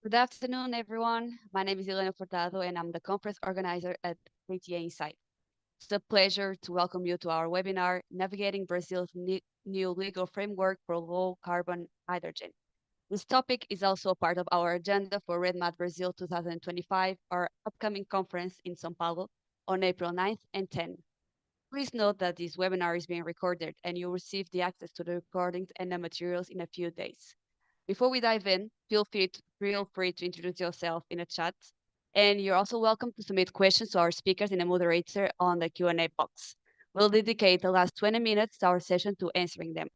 Good afternoon, everyone. My name is Elena Furtado, and I'm the conference organizer at CCEE Insight. It's a pleasure to welcome you to our webinar, Navigating Brazil's New Legal Framework for Low-Carbon Hydrogen. This topic is also a part of our agenda for RedMat Brazil 2025, our upcoming conference in São Paulo on April 9th and 10th. Please note that this webinar is being recorded, and you'll receive the access to the recordings and the materials in a few days. Before we dive in, feel free to introduce yourself in the chat. And you're also welcome to submit questions to our speakers and the moderator on the Q&A box. We'll dedicate the last 20 minutes to our session to answering them.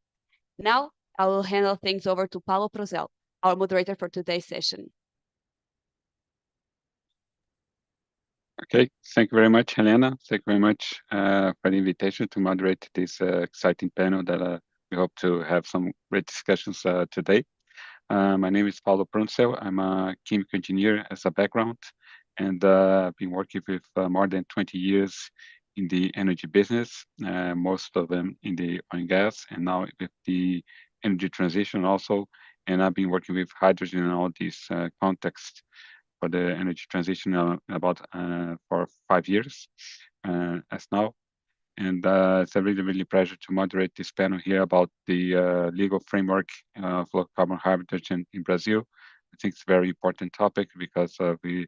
Now, I will handle things over to Paulo Prunzel, our moderator for today's session. Okay, thank you very much, Helena. Thank you very much for the invitation to moderate this exciting panel that we hope to have some great discussions today. My name is Paulo Prunzel. I'm a chemical engineer as a background, and I've been working with more than 20 years in the energy business, most of them in the oil and gas, and now with the energy transition also. And I've been working with hydrogen in all these contexts for the energy transition about for 5 years as now. And it's a really pleasure to moderate this panel here about the legal framework of low carbon hydrogen in Brazil. I think it's a very important topic because we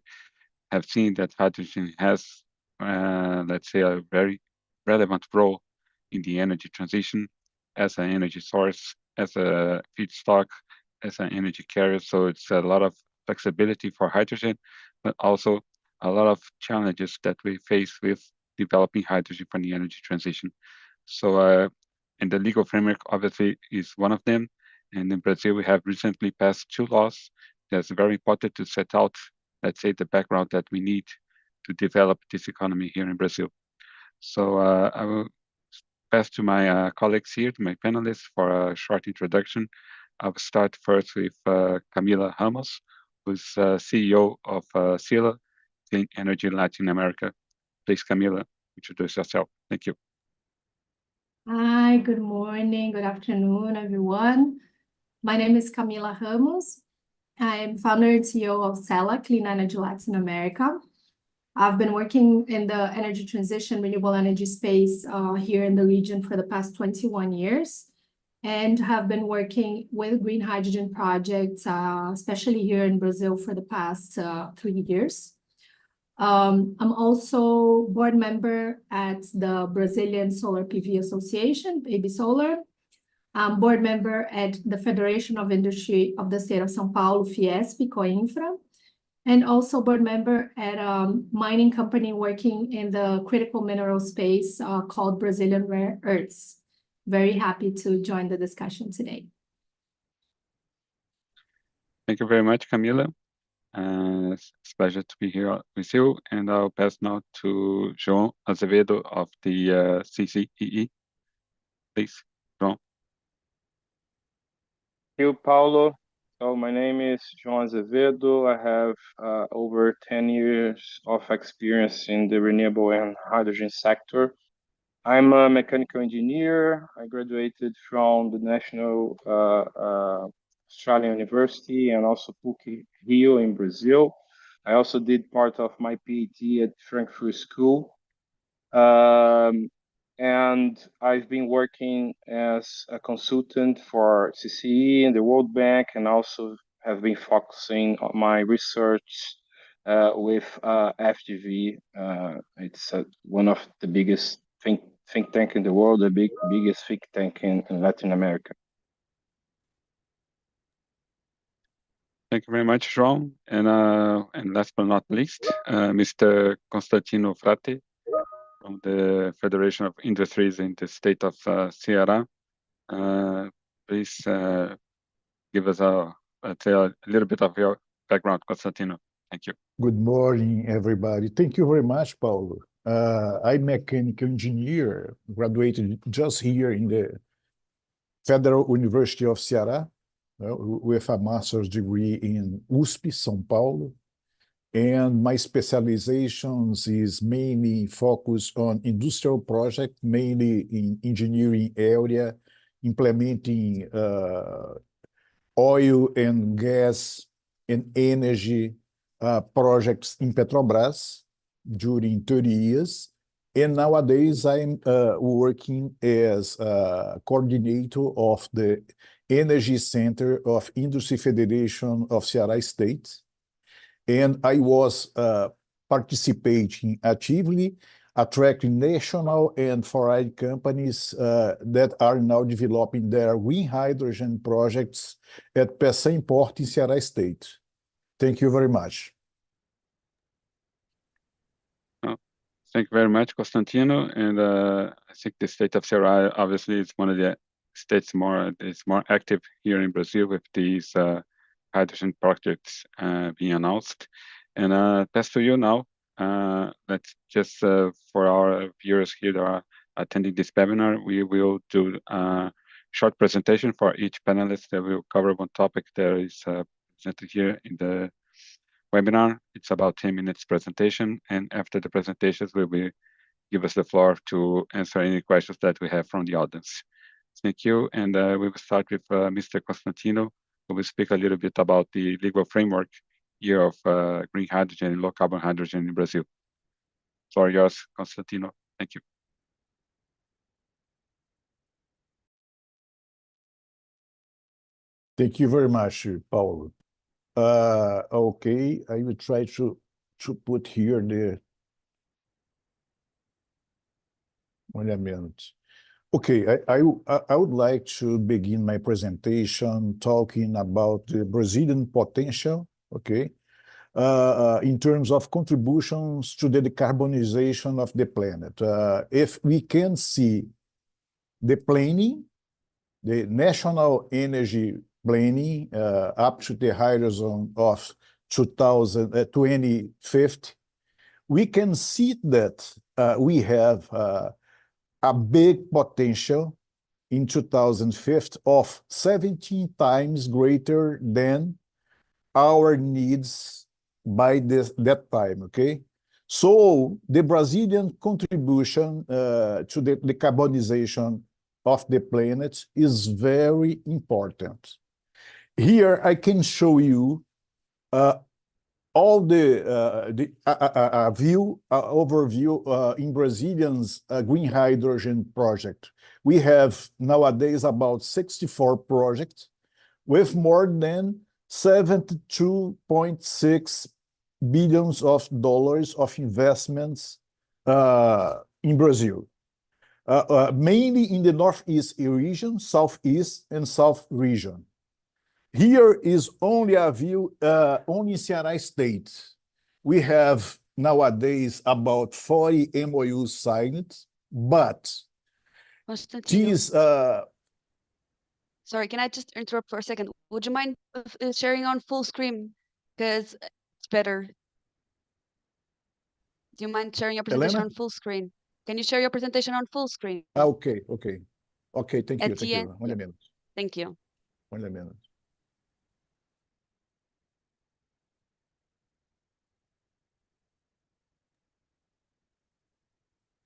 have seen that hydrogen has, let's say, a very relevant role in the energy transition as an energy source, as a feedstock, as an energy carrier. So it's a lot of flexibility for hydrogen, but also a lot of challenges that we face with developing hydrogen for the energy transition. So, and the legal framework obviously is one of them. And in Brazil, we have recently passed 2 laws that's very important to set out, let's say, the background that we need to develop this economy here in Brazil. So I will pass to my colleagues here, to my panelists, for a short introduction. I'll start first with Camila Ramos, who's CEO of CELA, Clean Energy Latin America. Please, Camila, introduce yourself. Thank you. Hi, good morning, good afternoon, everyone. My name is Camila Ramos. I am founder and CEO of CELA, Clean Energy Latin America. I've been working in the energy transition, renewable energy space here in the region for the past 21 years, and have been working with green hydrogen projects, especially here in Brazil for the past 3 years. I'm also board member at the Brazilian Solar PV Association, AB Solar. I'm board member at the Federation of Industry of the State of São Paulo, FIEC, Coinfra, and also board member at a mining company working in the critical mineral space called Brazilian Rare Earths. Very happy to join the discussion today. Thank you very much, Camila. It's a pleasure to be here with you, and I'll pass now to João Azevedo of the CCEE. Please, João. Thank you, Paulo. So my name is João Azevedo. I have over 10 years of experience in the renewable and hydrogen sector. I'm a mechanical engineer. I graduated from the National Australian University and also PUC Rio in Brazil. I also did part of my PhD at Frankfurt School. And I've been working as a consultant for CCEE and the World Bank, and also have been focusing on my research with FGV. It's one of the biggest think tank in the world, the biggest think tank in Latin America. Thank you very much, João. And last but not least, Mr. Constantino Frate from the Federation of Industries in the state of Ceará. Please give us a little bit of your background, Constantino. Thank you. Good morning, everybody. Thank you very much, Paulo. I'm a mechanical engineer, graduated just here in the Federal University of Ceará, with a master's degree in USP, São Paulo. And my specializations is mainly focused on industrial projects, mainly in engineering area, implementing oil and gas and energy projects in Petrobras during 30 years. And nowadays, I'm working as coordinator of the Energy Center of Industry Federation of Ceará State. And I was participating actively, attracting national and foreign companies that are now developing their green hydrogen projects at Peçanha Import in Ceará State. Thank you very much. Thank you very much, Constantino. And I think the state of Ceará obviously is one of the states is more active here in Brazil with these hydrogen projects being announced. And pass to you now. Let's just for our viewers here that are attending this webinar, we will do a short presentation for each panelist that will cover one topic that is presented here in the webinar. It's about 10 minutes presentation, and after the presentations, we will give us the floor to answer any questions that we have from the audience. Thank you, and we will start with Mr. Constantino, who will speak a little bit about the legal framework here of green hydrogen and low carbon hydrogen in Brazil. Floor yours, Constantino. Thank you. Thank you very much, Paulo. Okay, I will try to put here the 1 minute. Okay, I would like to begin my presentation talking about the Brazilian potential, okay, in terms of contributions to the decarbonization of the planet. If we can see the planning, the national energy planning up to the horizon of 2050, we can see that we have a big potential in 2050 of 17 times greater than our needs by that time, okay? So the Brazilian contribution to the decarbonization of the planet is very important. Here I can show you all the overview in Brazilian's green hydrogen project. We have nowadays about 64 projects with more than $72.6 billion of investments in Brazil, mainly in the Northeast region, Southeast and South region. Here is only a view, only Ceará State. We have nowadays about 40 MOUs signed, but these... Sorry, can I just interrupt for a second? Would you mind sharing on full screen? Because it's better. Do you mind sharing your presentation Helena? on full screen? Can you share your presentation on full screen? Okay, thank you, Thank you. 1 minute. Thank you. 1 minute.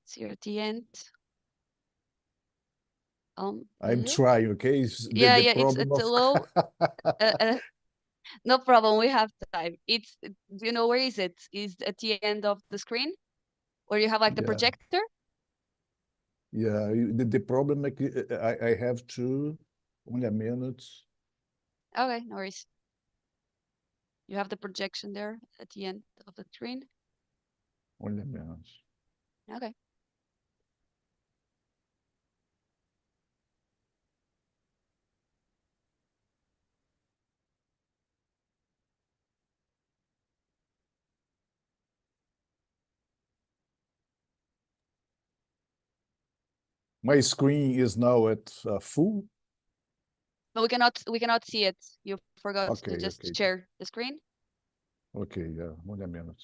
See you at the end. I'm trying, okay? It's a low. No problem, we have time. Do you know where is it? Is at the end of the screen? Or you have like the projector? Yeah, the problem, like, I have to, 1 minute. Okay, no worries. You have the projection there at the end of the screen? 1 minute. Okay. My screen is now at full. But we cannot see it. You forgot to just share the screen. Okay, yeah, 1 minute.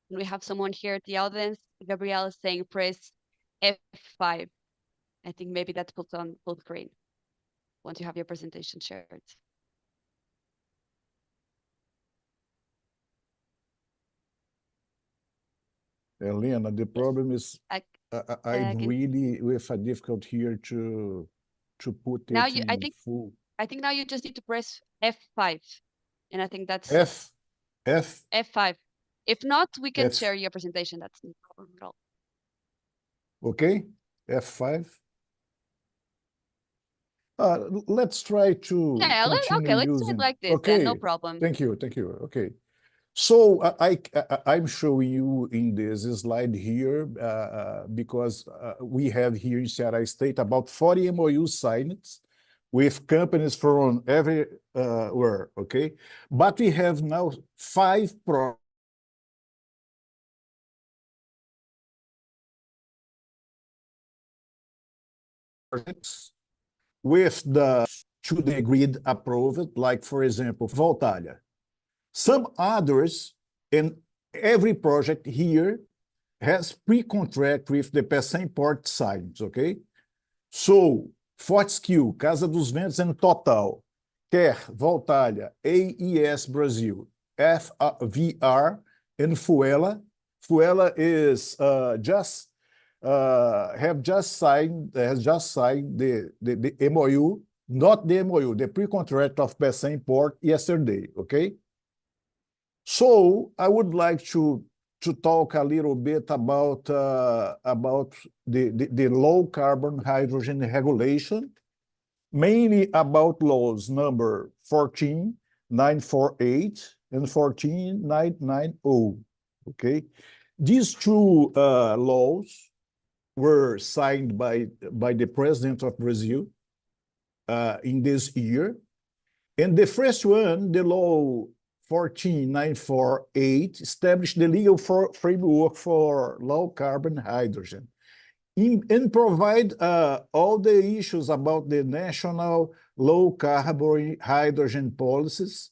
We have someone here at the audience. Gabrielle is saying press F5. I think maybe that's put on full screen once you have your presentation shared. Helena, the problem is I'm really with a difficult here to put it now in full. I think now you just need to press F5, and I think that's F5. If not, we can share your presentation. That's no problem at all. Okay, F5. Let's try to continue let's using. do it like this. Okay, then, no problem. Thank you. Okay. So I'm showing you in this slide here because we have here in Ceará State about 40 MOU signed with companies from everywhere, okay? But we have now 5 projects with the to the grid approved, like for example, Voltalia. Some others, and every project here has pre-contract with the PECEM port signed, okay? So, Fortescue, Casa dos Ventos and Total, Ter, Voltalia, AES Brazil, FVR, and Fuela. Fuela is has just signed the MOU, not the MOU, the pre-contract of PECEM port yesterday, okay? So I would like to talk a little bit about the low carbon hydrogen regulation, mainly about laws number 14948 and 14990. Okay, these 2 laws were signed by the President of Brazil in this year, and the first one, the law 14948, established the legal framework for low carbon hydrogen and provide all the issues about the national low carbon hydrogen policies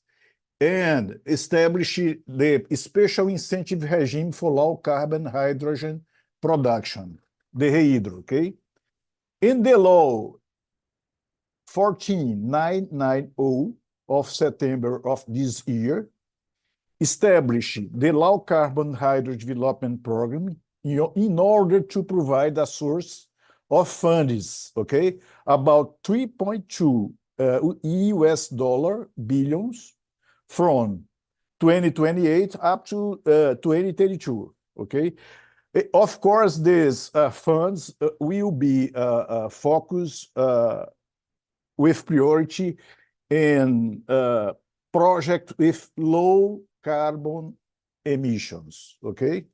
and establish the special incentive regime for low carbon hydrogen production, the REHYDRO, okay? In the law 14990 of September of this year, establish the low carbon hydrogen development program in order to provide a source of funds, okay, about 3.2 US dollar billions from 2028 up to 2032, okay? Of course, these funds will be focused with priority in project with low carbon emissions, okay?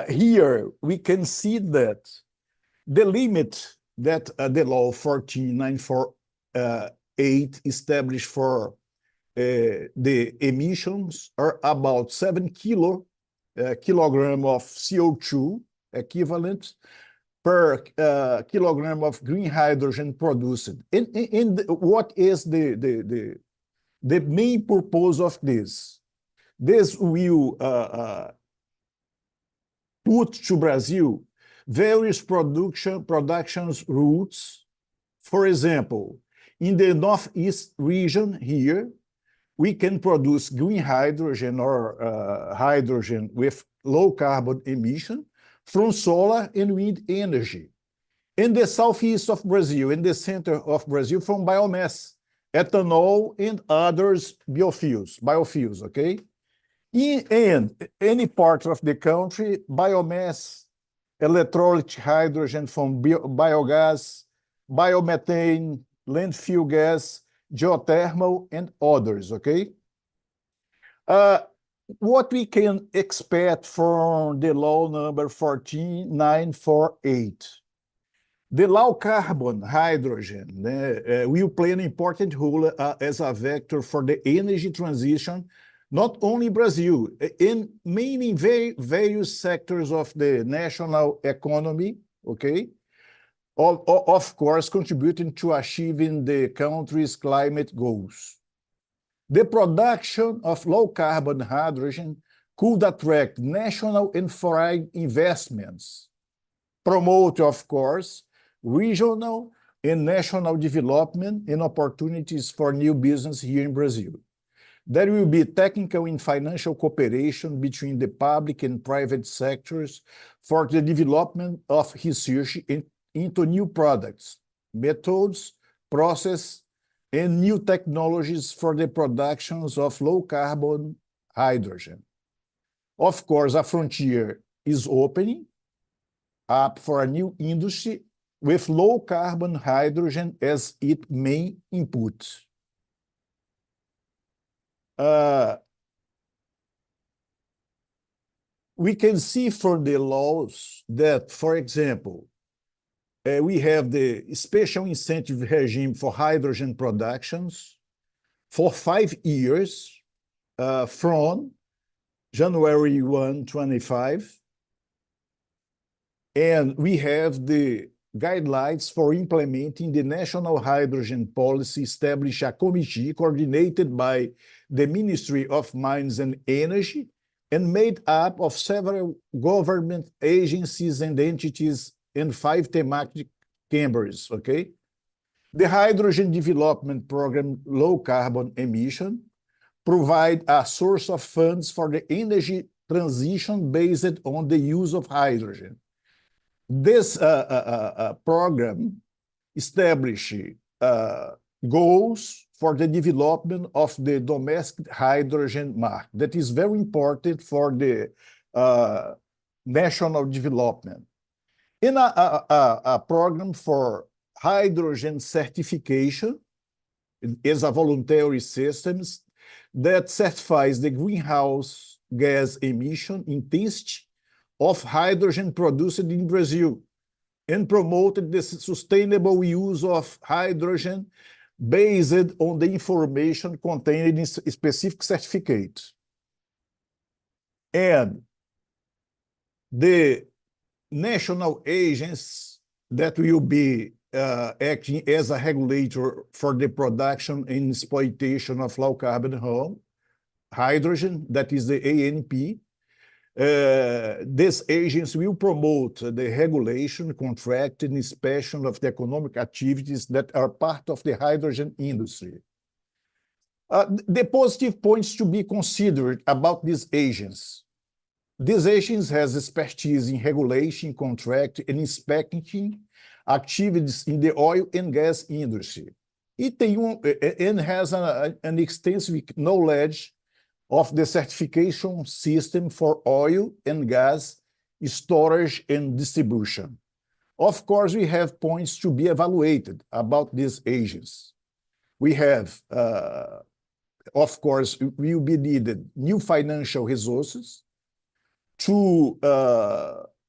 Here we can see that the limit that the law 14948 established for the emissions are about 7 kilogram of CO2 equivalent per kilogram of green hydrogen produced. And what is the main purpose of this? This will put to Brazil various productions routes. For example, in the Northeast region here, we can produce green hydrogen or hydrogen with low carbon emission from solar and wind energy. In the southeast of Brazil, in the center of Brazil, from biomass, ethanol, and others biofuels, okay? In any part of the country, biomass, electrolytic hydrogen from biogas, biomethane, landfill gas, geothermal, and others, okay? What we can expect from the law number 14948? The low carbon hydrogen will play an important role as a vector for the energy transition, not only Brazil, in many various sectors of the national economy, okay? Of course, contributing to achieving the country's climate goals. The production of low-carbon hydrogen could attract national and foreign investments, promote, of course, regional and national development and opportunities for new business here in Brazil. There will be technical and financial cooperation between the public and private sectors for the development of research into new products, methods, process, and new technologies for the productions of low-carbon hydrogen. Of course, a frontier is opening up for a new industry with low-carbon hydrogen as its main input. We can see from the laws that, for example, we have the special incentive regime for hydrogen productions for 5 years from January 1, 2025. And we have the guidelines for implementing the national hydrogen policy, establish a committee coordinated by the Ministry of Mines and Energy and made up of several government agencies and entities and 5 thematic chambers, okay? The Hydrogen Development Program, Low Carbon Emission, provide a source of funds for the energy transition based on the use of hydrogen. This program establishes goals for the development of the domestic hydrogen market. That is very important for the national development. In a program for hydrogen certification is a voluntary system that certifies the greenhouse gas emission intensity of hydrogen produced in Brazil and promoted the sustainable use of hydrogen based on the information contained in specific certificates. And the national agents that will be acting as a regulator for the production and exploitation of low-carbon hydrogen, that is the ANP. This agency will promote the regulation, contract, and inspection of the economic activities that are part of the hydrogen industry. The positive points to be considered about these agents. These agents has expertise in regulation, contract, and inspecting activities in the oil and gas industry. It has an extensive knowledge of the certification system for oil and gas storage and distribution. Of course, we have points to be evaluated about these agents. We have, of course, will be needed new financial resources to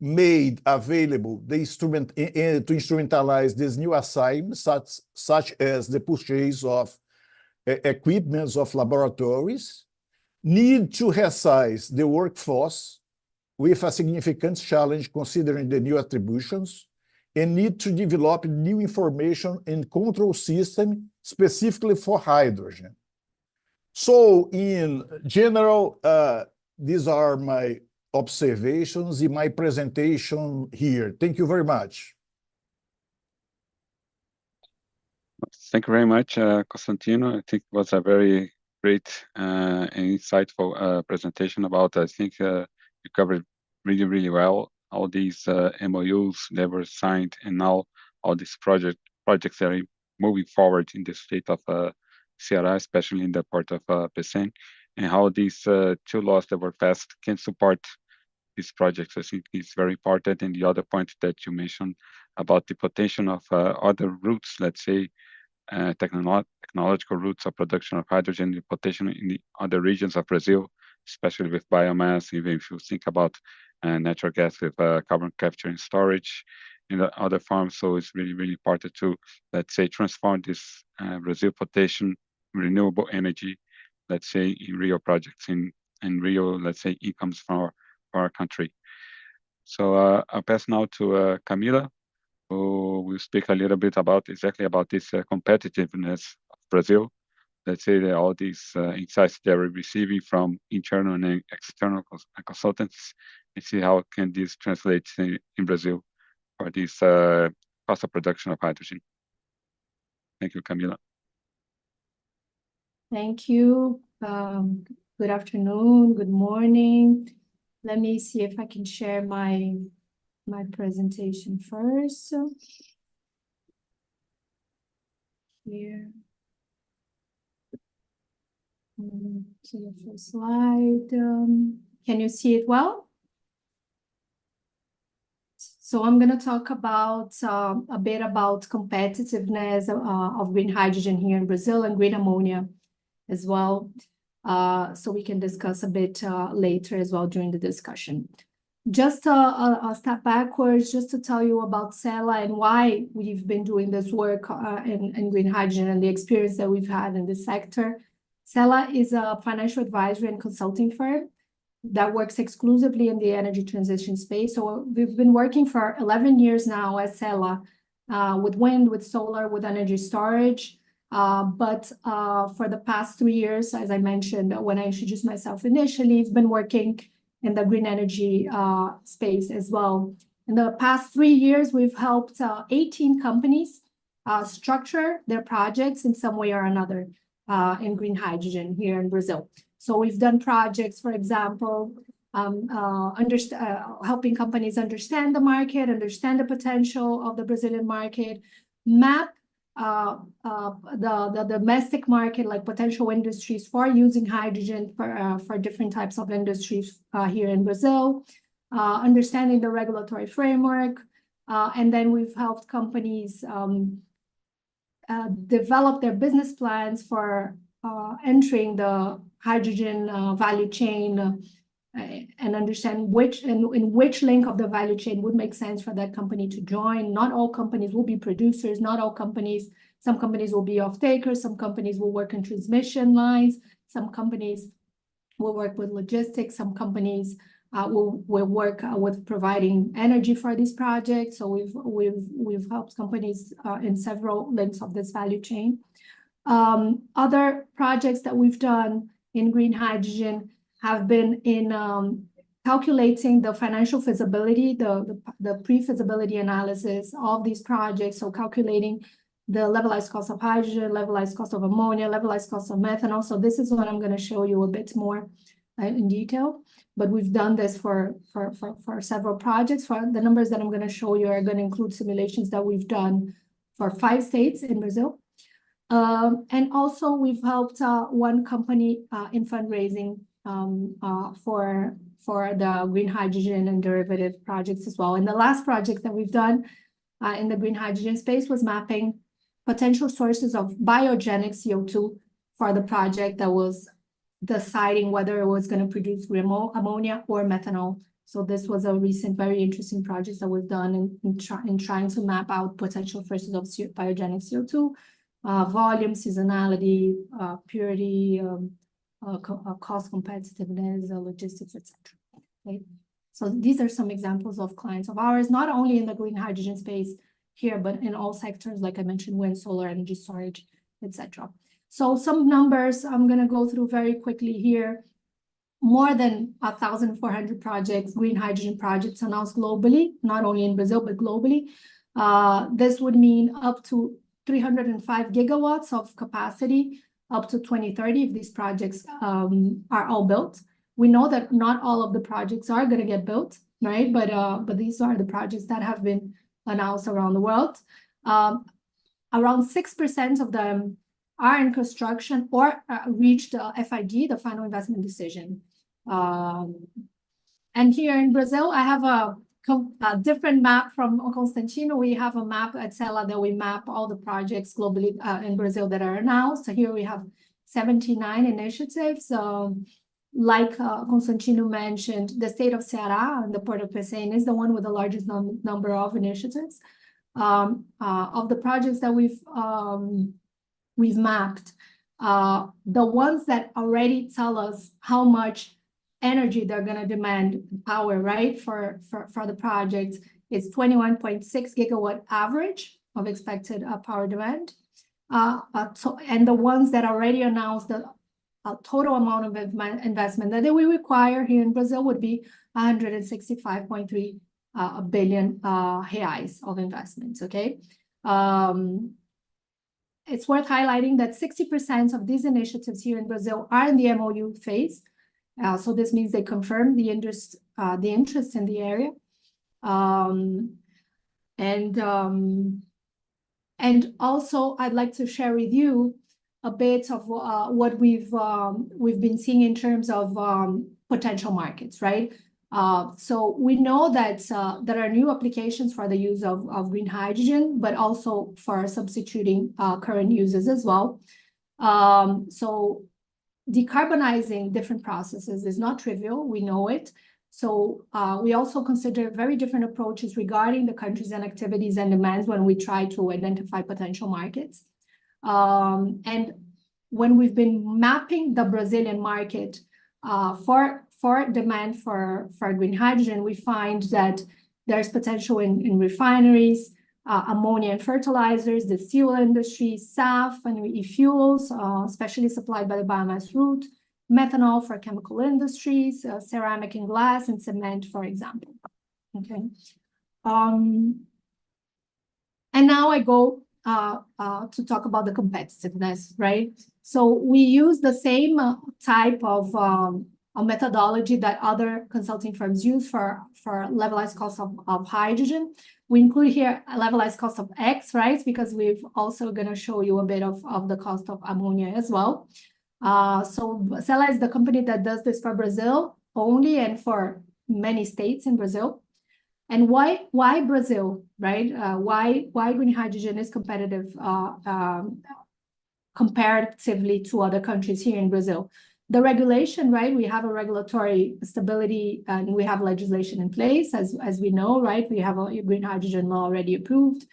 made available the instrument to instrumentalize these new assignments, such as the purchase of equipments of laboratories, need to resize the workforce with a significant challenge considering the new attributions, and need to develop new information and control system specifically for hydrogen. So in general, these are my observations in my presentation here. Thank you very much. Thank you very much, Constantino. I think it was a very great and insightful presentation about, I think you covered really, really well all these MOUs that were signed, and now all these projects that are moving forward in the state of Ceará, especially in the port of Pecém, and how these 2 laws that were passed can support these projects. I think it's very important. And the other point that you mentioned about the potential of other routes, let's say, technological routes of production of hydrogen, the potential in the other regions of Brazil, especially with biomass, even if you think about natural gas with carbon capture and storage in the other farms. So it's really, really important to, let's say, transform this Brazil potential renewable energy, let's say, in real projects, in real, let's say, incomes for our country. So I'll pass now to Camila, who will speak a little bit about exactly about this competitiveness of Brazil. Let's say that all these insights that we're receiving from internal and external consultants, and see how can this translate in Brazil for this cost of production of hydrogen. Thank you, Camila. Thank you. Good afternoon, good morning. Let me see if I can share my presentation first. Here. To the first slide. Can you see it well? So I'm going to talk about a bit about competitiveness of green hydrogen here in Brazil and green ammonia as well. So we can discuss a bit later as well during the discussion. Just a step backwards, just to tell you about CELA and why we've been doing this work in green hydrogen and the experience that we've had in this sector. CELA is a financial advisory and consulting firm that works exclusively in the energy transition space. So we've been working for 11 years now as CELA with wind, with solar, with energy storage. But for the past 3 years, as I mentioned, when I introduced myself initially, I've been working in the green energy space as well. In the past 3 years, we've helped 18 companies structure their projects in some way or another in green hydrogen here in Brazil. So we've done projects, for example, helping companies understand the market, understand the potential of the Brazilian market, map the domestic market, like potential industries for using hydrogen for different types of industries here in Brazil, understanding the regulatory framework, and then we've helped companies develop their business plans for entering the hydrogen value chain and understand in which link of the value chain would make sense for that company to join. Not all companies will be producers, not all companies, some companies will be off-takers, some companies will work in transmission lines, some companies will work with logistics, some companies will work with providing energy for these projects. So we've helped companies in several links of this value chain. Other projects that we've done in green hydrogen have been in calculating the financial feasibility, the pre-feasibility analysis of these projects. So calculating the levelized cost of hydrogen, levelized cost of ammonia, levelized cost of methanol. So this is what I'm going to show you a bit more in detail. But we've done this for several projects. For the numbers that I'm going to show you are going to include simulations that we've done for 5 states in Brazil. And also we've helped one company in fundraising for the green hydrogen and derivative projects as well. And the last project that we've done in the green hydrogen space was mapping potential sources of biogenic CO2 for the project that was deciding whether it was going to produce green ammonia or methanol. So this was a recent, very interesting project that we've done in trying to map out potential sources of biogenic CO2, volume, seasonality, purity, cost competitiveness, logistics, etc. Okay, so these are some examples of clients of ours, not only in the green hydrogen space here, but in all sectors, like I mentioned, wind, solar, energy storage, etc. So some numbers I'm going to go through very quickly here. More than 1,400 projects, green hydrogen projects announced globally, not only in Brazil, but globally. This would mean up to 305 gigawatts of capacity up to 2030 if these projects are all built. We know that not all of the projects are going to get built, right? But these are the projects that have been announced around the world. Around 6% of them are in construction or reached FID, the final investment decision. And here in Brazil, I have a different map from Constantino. We have a map at CELA that we map all the projects globally in Brazil that are announced. So here we have 79 initiatives. Like Constantino mentioned, the state of Ceará and the Port of Pecém is the one with the largest number of initiatives. Of the projects that we've mapped, the ones that already tell us how much energy they're going to demand, power, right, for the project, it's 21.6 gigawatt average of expected power demand. And the ones that already announced the total amount of investment that they will require here in Brazil would be 165.3 billion reais of investments, okay? it's worth highlighting that 60% of these initiatives here in Brazil are in the MOU phase. So this means they confirm the interest in the area. And also, I'd like to share with you a bit of what we've been seeing in terms of potential markets, right? So we know that there are new applications for the use of green hydrogen, but also for substituting current uses as well. So decarbonizing different processes is not trivial, we know it. So we also consider very different approaches regarding the countries and activities and demands when we try to identify potential markets. And when we've been mapping the Brazilian market for demand for green hydrogen, we find that there's potential in refineries, ammonia and fertilizers, the steel industry, SAF and e-fuels, especially supplied by the biomass route, methanol for chemical industries, ceramic and glass, and cement, for example. Okay. And now I go to talk about the competitiveness, right? So we use the same type of methodology that other consulting firms use for levelized cost of hydrogen. We include here a levelized cost of X, right? Because we've also going to show you a bit of the cost of ammonia as well. So CELA is the company that does this for Brazil only and for many states in Brazil. And why Brazil, right? Why green hydrogen is competitive comparatively to other countries here in Brazil? The regulation, right? We have a regulatory stability and we have legislation in place, as we know, right? We have a green hydrogen law already approved.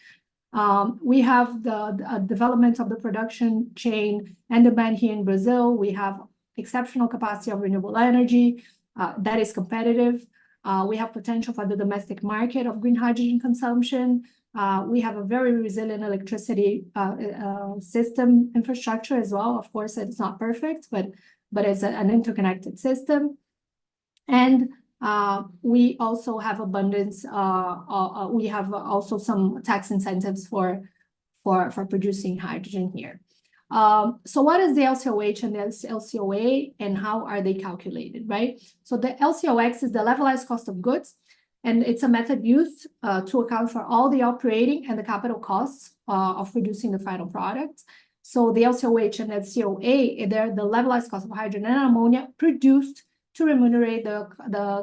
We have the development of the production chain and demand here in Brazil. We have exceptional capacity of renewable energy that is competitive. We have potential for the domestic market of green hydrogen consumption. We have a very resilient electricity system infrastructure as well. Of course, it's not perfect, but it's an interconnected system. And we also have abundance. We have also some tax incentives for producing hydrogen here. So what is the LCOH and the LCOA and how are they calculated, right? So the LCOX is the levelized cost of goods, and it's a method used to account for all the operating and the capital costs of producing the final product. So the LCOH and LCOA, they're the levelized cost of hydrogen and ammonia produced to remunerate the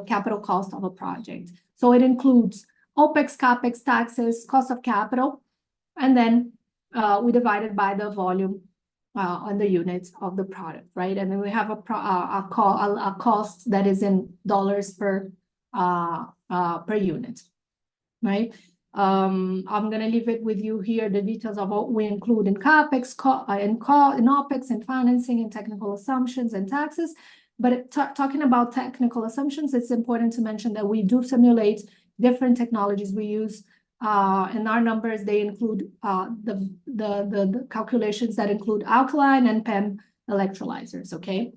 capital cost of a project. So it includes OPEX, CAPEX, taxes, cost of capital, and then we divide it by the volume on the units of the product, right? And then we have a cost that is in dollars per unit, right? I'm going to leave it with you here, the details of what we include in CAPEX, in OPEX, and financing, and technical assumptions and taxes. But talking about technical assumptions, it's important to mention that we do simulate different technologies we use. In our numbers, they include the calculations that include alkaline and PEM electrolyzers, okay?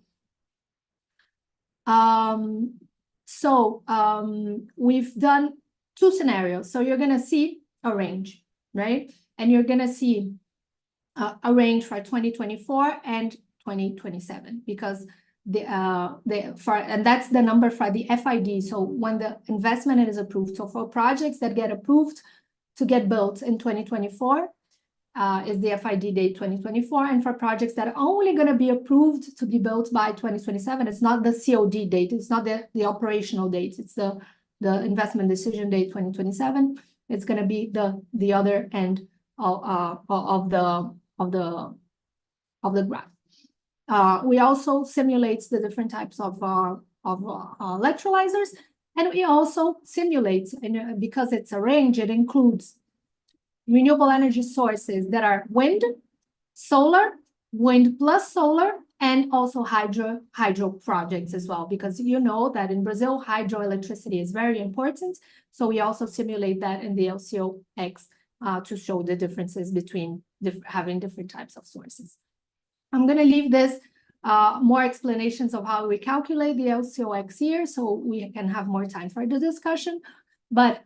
We've done two scenarios. So you're going to see a range, right? And you're going to see a range for 2024 and 2027 because and that's the number for the FID. So when the investment is approved, so for projects that get approved to get built in 2024 is the FID date 2024, and for projects that are only going to be approved to be built by 2027, it's not the COD date, it's not the operational date, it's the investment decision date 2027. It's going to be the other end of the graph. We also simulate the different types of electrolyzers, and we also simulate, and because it's a range, it includes renewable energy sources that are wind, solar, wind plus solar, and also hydro projects as well, because you know that in Brazil, hydroelectricity is very important. So we also simulate that in the LCOX to show the differences between having different types of sources. I'm going to leave this more explanations of how we calculate the LCOX here, so we can have more time for the discussion. But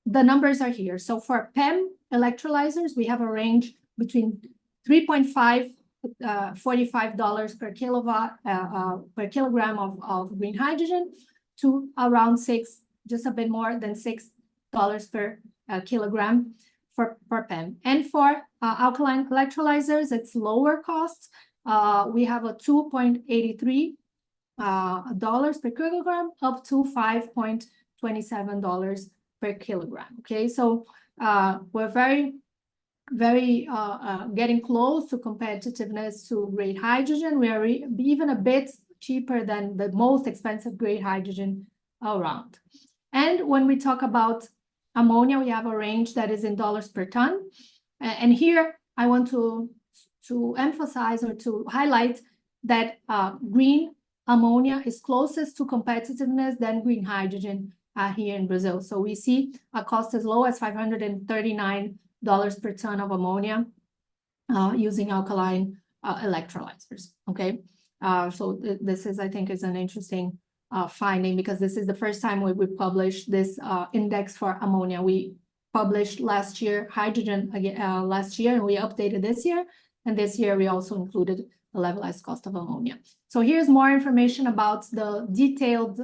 the numbers are here. So for PEM electrolyzers, we have a range between $3.45 per kilowatt per kilogram of green hydrogen to around just a bit more than $6 per kilogram per pen. And for alkaline electrolyzers, it's lower cost. We have a $2.83 per kilogram up to $5.27 per kilogram. Okay, so we're very getting close to competitiveness to green hydrogen. We are even a bit cheaper than the most expensive green hydrogen around. And when we talk about ammonia, we have a range that is in dollars per ton. And here I want to emphasize or to highlight that green ammonia is closest to competitiveness than green hydrogen here in Brazil. So we see a cost as low as $539 per ton of ammonia using alkaline electrolyzers. Okay, so this is, I think, is an interesting finding, because this is the first time we published this index for ammonia. We published last year hydrogen last year, and we updated this year. And this year we also included the levelized cost of ammonia. So here's more information about the detailed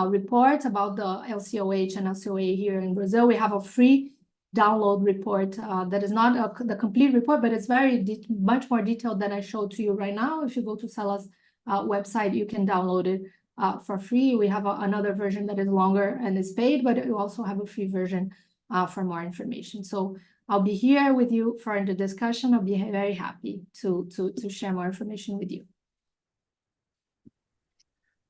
report about the LCOH and LCOA here in Brazil. We have a free download report that is not the complete report, but it's much more detailed than I showed to you right now. If you go to CELA's website, you can download it for free. We have another version that is longer and is paid, but you also have a free version for more information. So I'll be here with you for the discussion. I'll be very happy to share more information with you.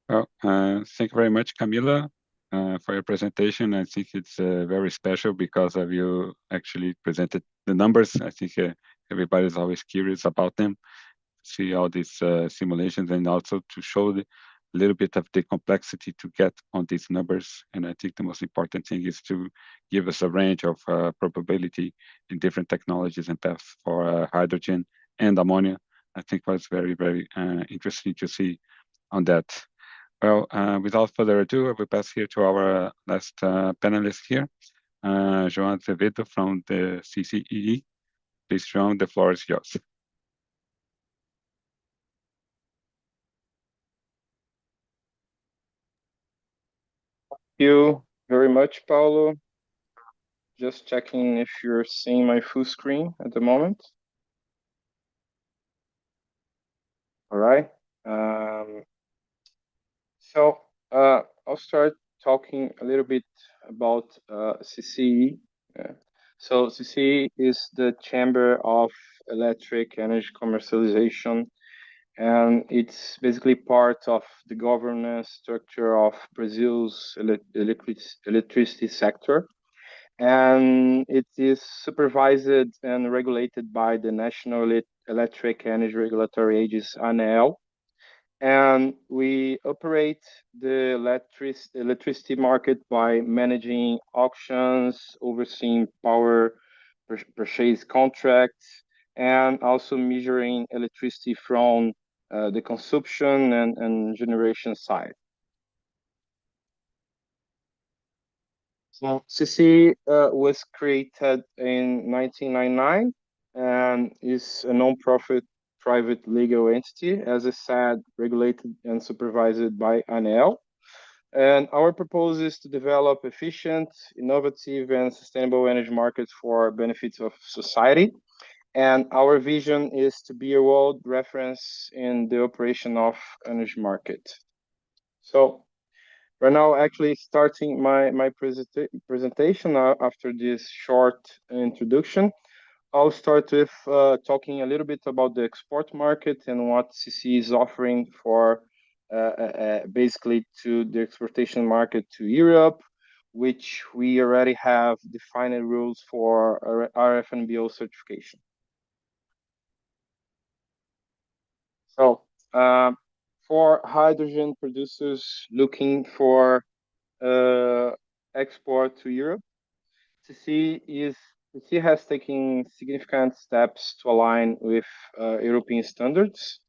Well, thank you very much, Camila, for your presentation. I think it's very special because of you actually presented the numbers. I think everybody's always curious about them, see all these simulations, and also to show a little bit of the complexity to get on these numbers. And I think the most important thing is to give us a range of probability in different technologies and paths for hydrogen and ammonia. I think was very, very interesting to see on that. Well, without further ado, I will pass here to our last panelist here, João Azevedo from the CCEE. Please, João, the floor is yours. Thank you very much, Paulo. Just checking if you're seeing my full screen at the moment. All right. So I'll start talking a little bit about CCEE. So CCEE is the Chamber of Electric Energy Commercialization, and it's basically part of the governance structure of Brazil's electricity sector. And it is supervised and regulated by the National Electric Energy Regulatory Agency, ANEEL. And we operate the electricity market by managing auctions, overseeing power purchase contracts, and also measuring electricity from the consumption and generation side. So CCEE was created in 1999 and is a non-profit private legal entity, as I said, regulated and supervised by ANEEL. And our proposal is to develop efficient, innovative, and sustainable energy markets for benefits of society. And our vision is to be a world reference in the operation of energy market. So right now, actually starting my presentation after this short introduction, I'll start with talking a little bit about the export market and what CCEE is offering for basically to the exportation market to Europe, which we already have defined rules for RFNBO certification. So for hydrogen producers looking for export to Europe, CCEE has taken significant steps to align with European standards.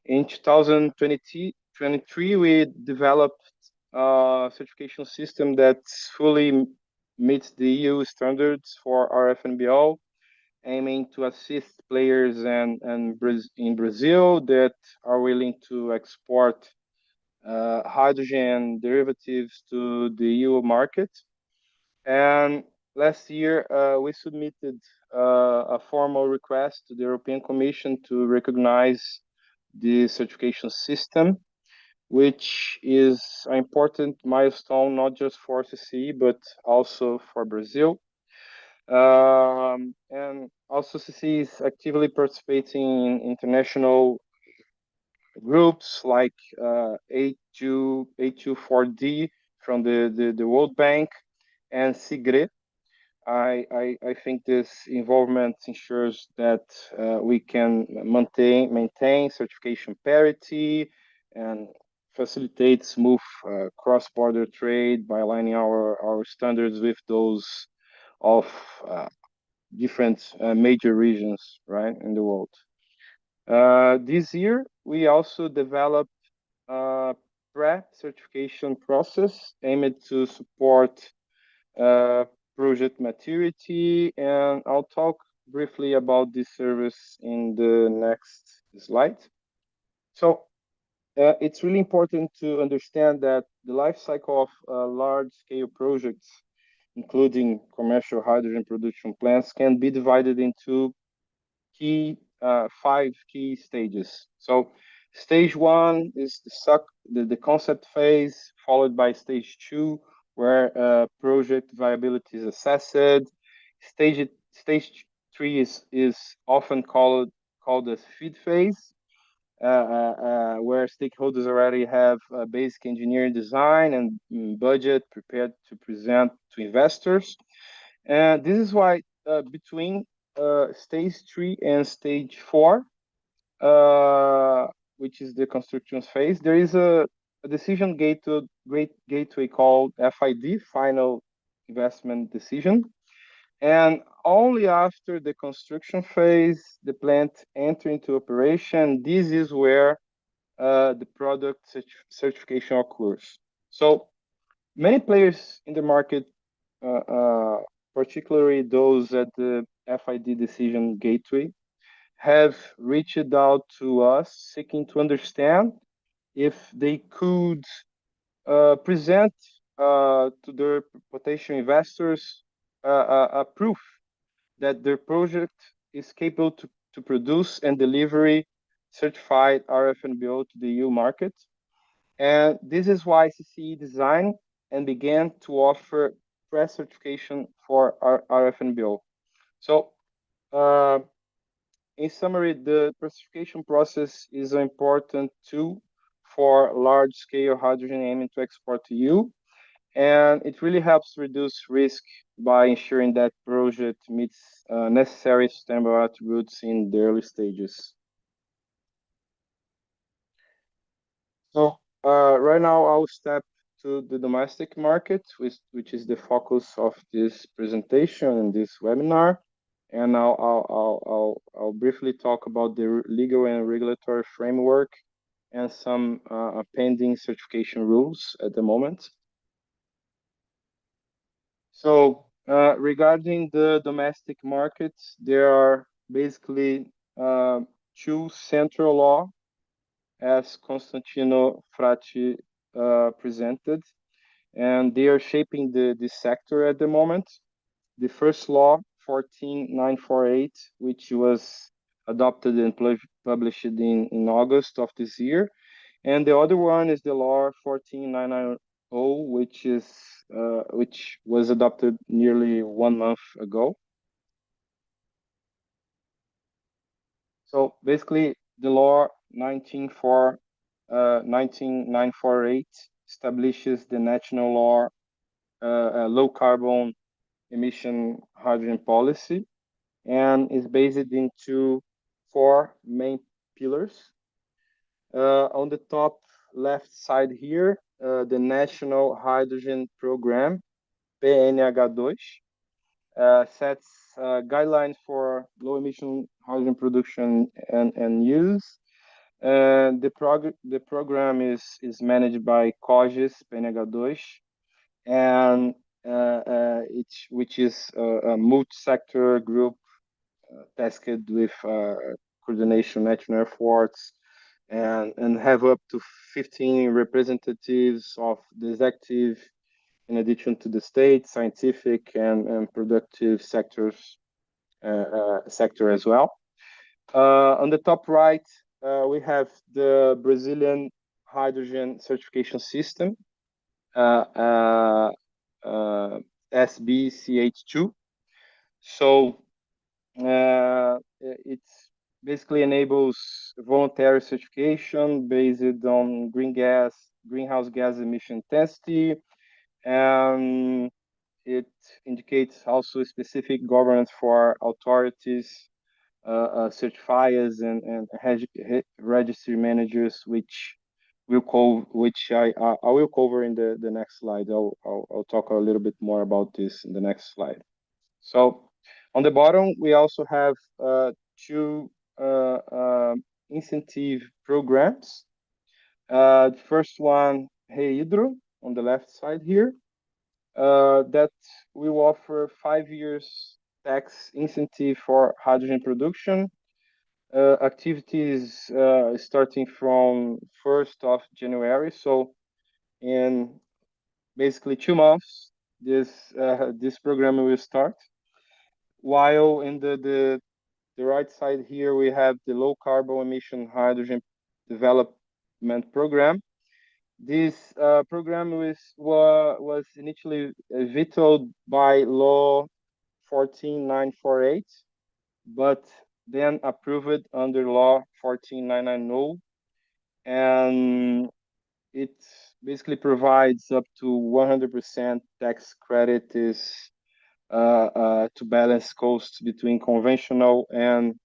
In 2023, we developed a certification system that fully meets the EU standards for RFNBO, aiming to assist players in Brazil that are willing to export hydrogen derivatives to the EU market. And last year, we submitted a formal request to the European Commission to recognize the certification system, which is an important milestone, not just for CCEE, but also for Brazil. And also CCEE is actively participating in international groups like A24D from the World Bank and SIGRE. I think this involvement ensures that we can maintain certification parity and facilitate smooth cross-border trade by aligning our standards with those of different major regions, right, in the world. This year, we also developed a pre-certification process aimed to support project maturity, and I'll talk briefly about this service in the next slide. So it's really important to understand that the life cycle of large-scale projects, including commercial hydrogen production plants, can be divided into five key stages. So stage one is the concept phase, followed by stage two, where project viability is assessed. Stage three is often called the feed phase, where stakeholders already have a basic engineering design and budget prepared to present to investors. And this is why between stage 3 and stage 4, which is the construction phase, there is a decision gateway called FID, Final Investment Decision. And only after the construction phase, the plant enter into operation. This is where the product certification occurs. So many players in the market, particularly those at the FID decision gateway, have reached out to us seeking to understand if they could present to their potential investors a proof that their project is capable to produce and deliver certified RFNBO to the EU market. And this is why CCEE designed and began to offer pre-certification for our RFNBO. So in summary, the certification process is an important tool for large-scale hydrogen aiming to export to EU, and it really helps reduce risk by ensuring that project meets necessary sustainable attributes in the early stages. So right now I'll step to the domestic market, which is the focus of this presentation and this webinar. And I'll briefly talk about the legal and regulatory framework and some pending certification rules at the moment. So regarding the domestic markets, there are basically two central laws, as Constantino Frate presented, and they are shaping this sector at the moment. The first law, 14948, which was adopted and published in August of this year, and the other one is the law 14990, which was adopted nearly 1 month ago. So basically, the law 19948 establishes the national law low carbon emission hydrogen policy, and is based into 4 main pillars. On the top left side here, the National Hydrogen Program, PNH2, sets guidelines for low emission hydrogen production and use. The program is managed by COGES PNH2, and which is a multi-sector group tasked with coordination national efforts and have up to 15 representatives of the executive, in addition to the state, scientific, and productive sectors sector as well. On the top right, we have the Brazilian hydrogen certification system, SBCH2. So it basically enables voluntary certification based on greenhouse gas emission intensity, and it indicates also specific governance for authorities, certifiers, and registry managers, which I will cover in the next slide. I'll talk a little bit more about this in the next slide. So on the bottom, we also have two incentive programs. The first one, Hydro, on the left side here, that will offer 5 years tax incentive for hydrogen production. Activities starting from 1st of January. So in basically 2 months, this program will start. While in the right side here, we have the low carbon emission hydrogen development program. This program was initially vetoed by law 14948, but then approved under law 14990, and it basically provides up to 100% tax credit to balance costs between conventional and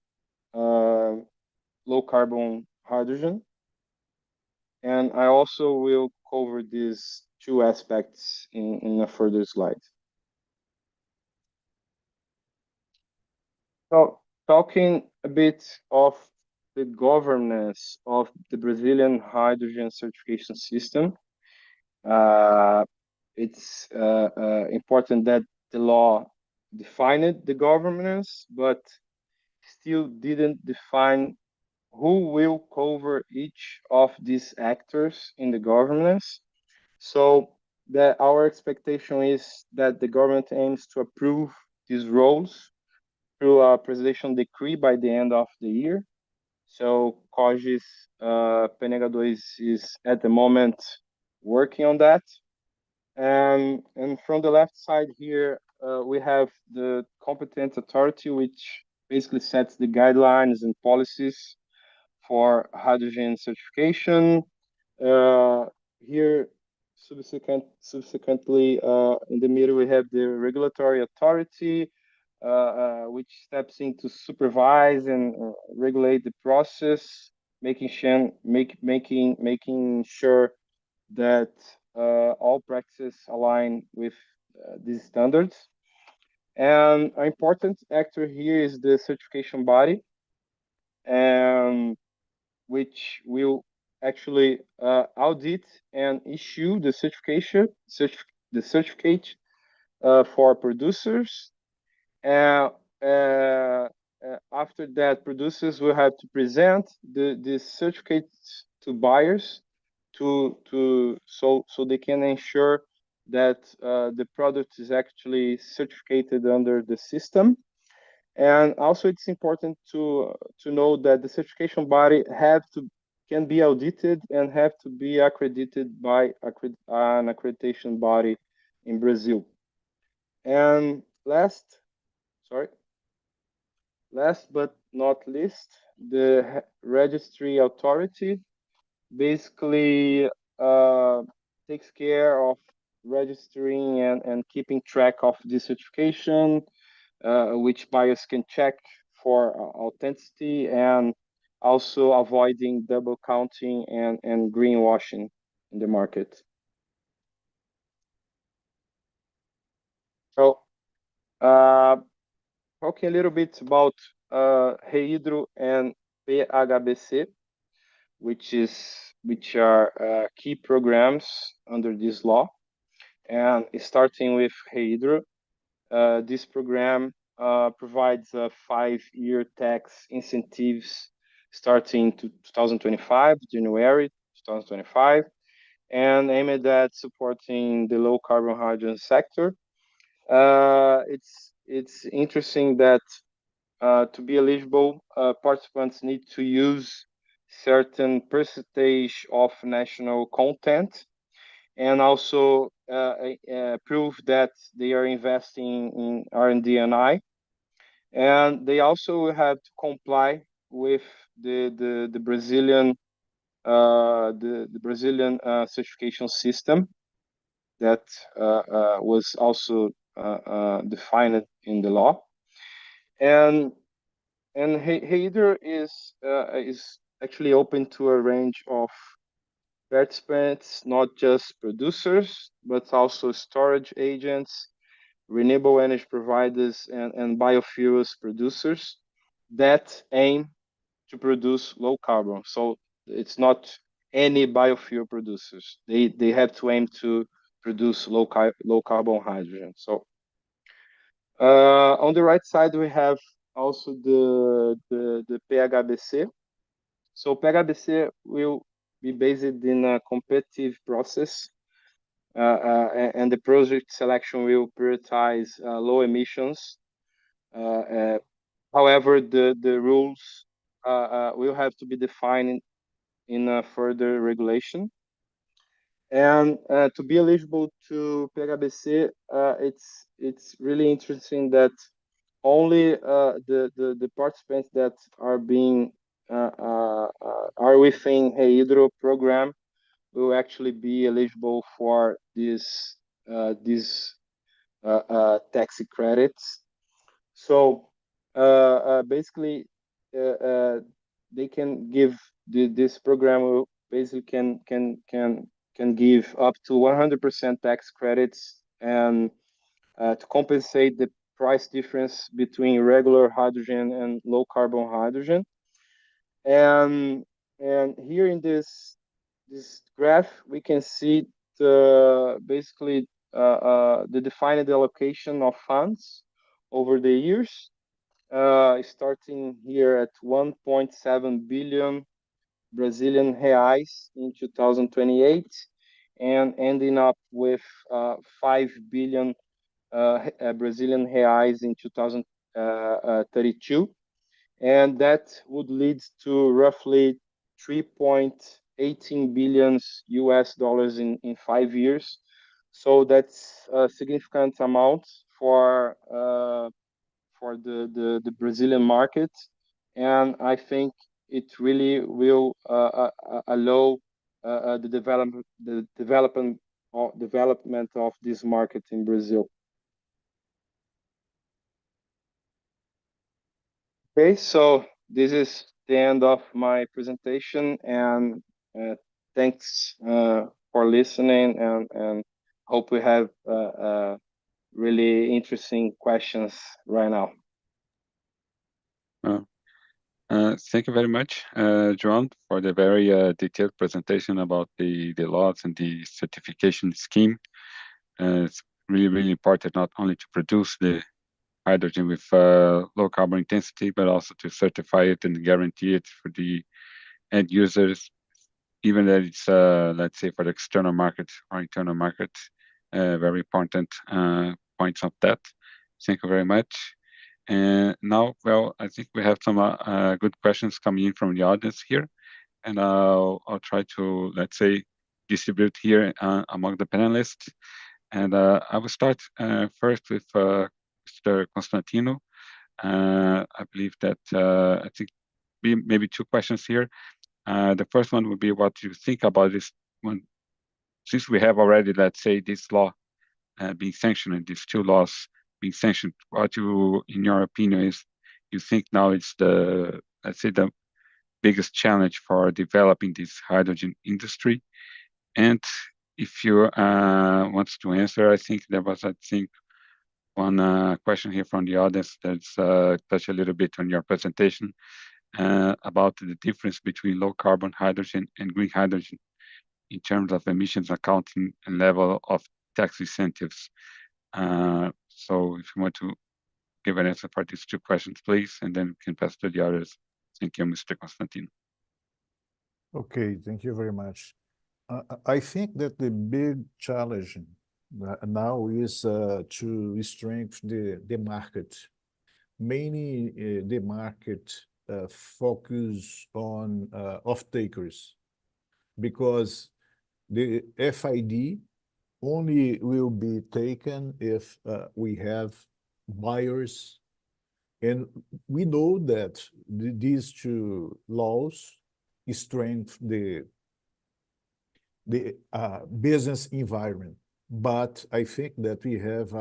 low carbon hydrogen. And I also will cover these two aspects in a further slide. So talking a bit of the governance of the Brazilian hydrogen certification system, it's important that the law defined the governance, but still didn't define who will cover each of these actors in the governance. So that our expectation is that the government aims to approve these roles through a presidential decree by the end of the year. So COGES PNH 2 is at the moment working on that. And from the left side here, we have the competent authority, which basically sets the guidelines and policies for hydrogen certification. Here, subsequently, in the middle, we have the regulatory authority, which steps in to supervise and regulate the process, making sure that all practices align with these standards. And an important actor here is the certification body, which will actually audit and issue the certificate for producers. After that, producers will have to present the certificates to buyers so they can ensure that the product is actually certificated under the system. And also, it's important to know that the certification body can be audited and have to be accredited by an accreditation body in Brazil. And last but not least, the registry authority basically takes care of registering and keeping track of the certification, which buyers can check for authenticity, and also avoiding double counting and greenwashing in the market. So talking a little bit about Hydro and PHBC, which are key programs under this law. And starting with Hydro, this program provides a 5-year tax incentives starting to 2025, January 2025, and aimed at supporting the low carbon hydrogen sector. It's interesting that to be eligible, participants need to use certain percentage of national content, and also prove that they are investing in R&D and I. And they also have to comply with the Brazilian Brazilian certification system that was also defined in the law. And Hydro is actually open to a range of participants, not just producers, but also storage agents, renewable energy providers, and biofuels producers that aim to produce low carbon. So it's not any biofuel producers. They have to aim to produce low carbon hydrogen. So on the right side, we have also the PHBC. So PHBC will be based in a competitive process, and the project selection will prioritize low emissions. However, the rules will have to be defined in a further regulation. And to be eligible to PHBC, it's really interesting that only the participants that are being are within Hydro program will actually be eligible for these tax credits. So basically, they can give this program will basically can give up to 100% tax credits and to compensate the price difference between regular hydrogen and low carbon hydrogen. And here in this graph, we can see basically the defined allocation of funds over the years, starting here at 1.7 billion Brazilian reais in 2028, and ending up with 5 billion Brazilian reais in 2032, and that would lead to roughly 3.18 billion US dollars in 5 years. So that's a significant amount for the Brazilian market, and I think it really will allow the development of this market in Brazil. Okay, so this is the end of my presentation, and thanks for listening, and hope we have really interesting questions right now. Thank you very much, João, for the very detailed presentation about the laws and the certification scheme. It's really, really important not only to produce the hydrogen with low carbon intensity, but also to certify it and guarantee it for the end users, even that it's, let's say, for the external market or internal market. Very important points of that. Thank you very much. And now, well, I think we have some good questions coming in from the audience here, and I'll try to, let's say, distribute here among the panelists. And I will start first with Mr. Constantino. I believe that I think maybe two questions here. The first one would be what you think about this one, since we have already, let's say, this law being sanctioned and these two laws being sanctioned. What you, in your opinion, is you think now it's the, let's say, the biggest challenge for developing this hydrogen industry? And if you want to answer, I think there was, one question here from the audience that's touched a little bit on your presentation about the difference between low carbon hydrogen and green hydrogen in terms of emissions accounting and level of tax incentives. So if you want to give an answer for these two questions, please, and then we can pass to the others. Thank you, Mr. Constantino. Okay, thank you very much. I think that the big challenge now is to strengthen the market. Mainly the market focus on off-takers, because the FID only will be taken if we have buyers. And we know that these two laws strengthen the business environment. But I think that we have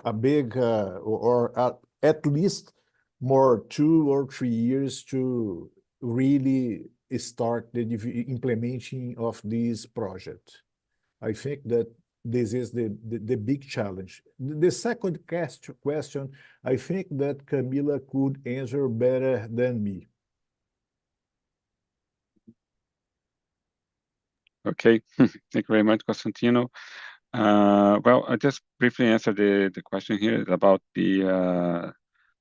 a big, or at least more 2 or 3 years to really start the implementing of this project. I think that this is the big challenge. The second question, I think that Camila could answer better than me. Okay, thank you very much, Constantino. Well, I just briefly answered the question here about the,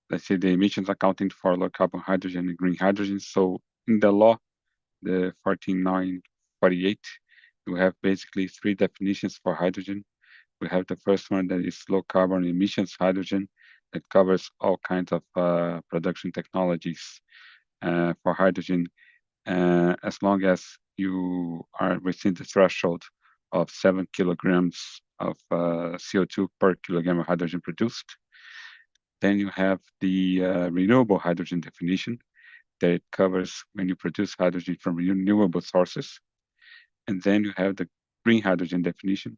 let's say, the emissions accounting for low carbon hydrogen and green hydrogen. So in the law, the 14948, we have basically 3 definitions for hydrogen. We have the first one that is low carbon emissions hydrogen, that covers all kinds of production technologies for hydrogen, as long as you are within the threshold of 7 kilograms of CO2 per kilogram of hydrogen produced. Then you have the renewable hydrogen definition, that it covers when you produce hydrogen from renewable sources. And then you have the green hydrogen definition,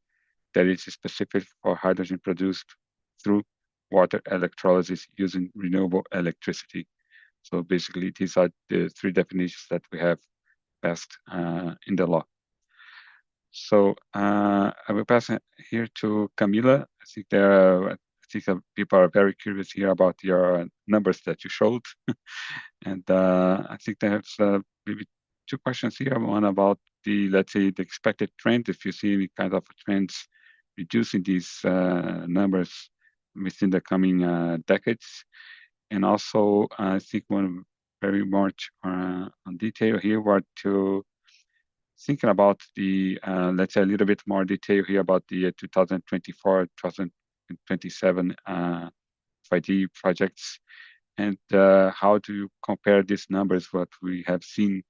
that is specific for hydrogen produced through water electrolysis using renewable electricity. So basically, these are the 3 definitions that we have passed in the law. So I will pass it here to Camila. I think people are very curious here about your numbers that you showed. And I think there's maybe 2 questions here. One about the, let's say, the expected trend, if you see any kind of trends reducing these numbers within the coming decades. And also, I think one very much on detail here, what to thinking about the, let's say, a little bit more detail here about the 2024, 2027 FID projects, and how do you compare these numbers, what we have seen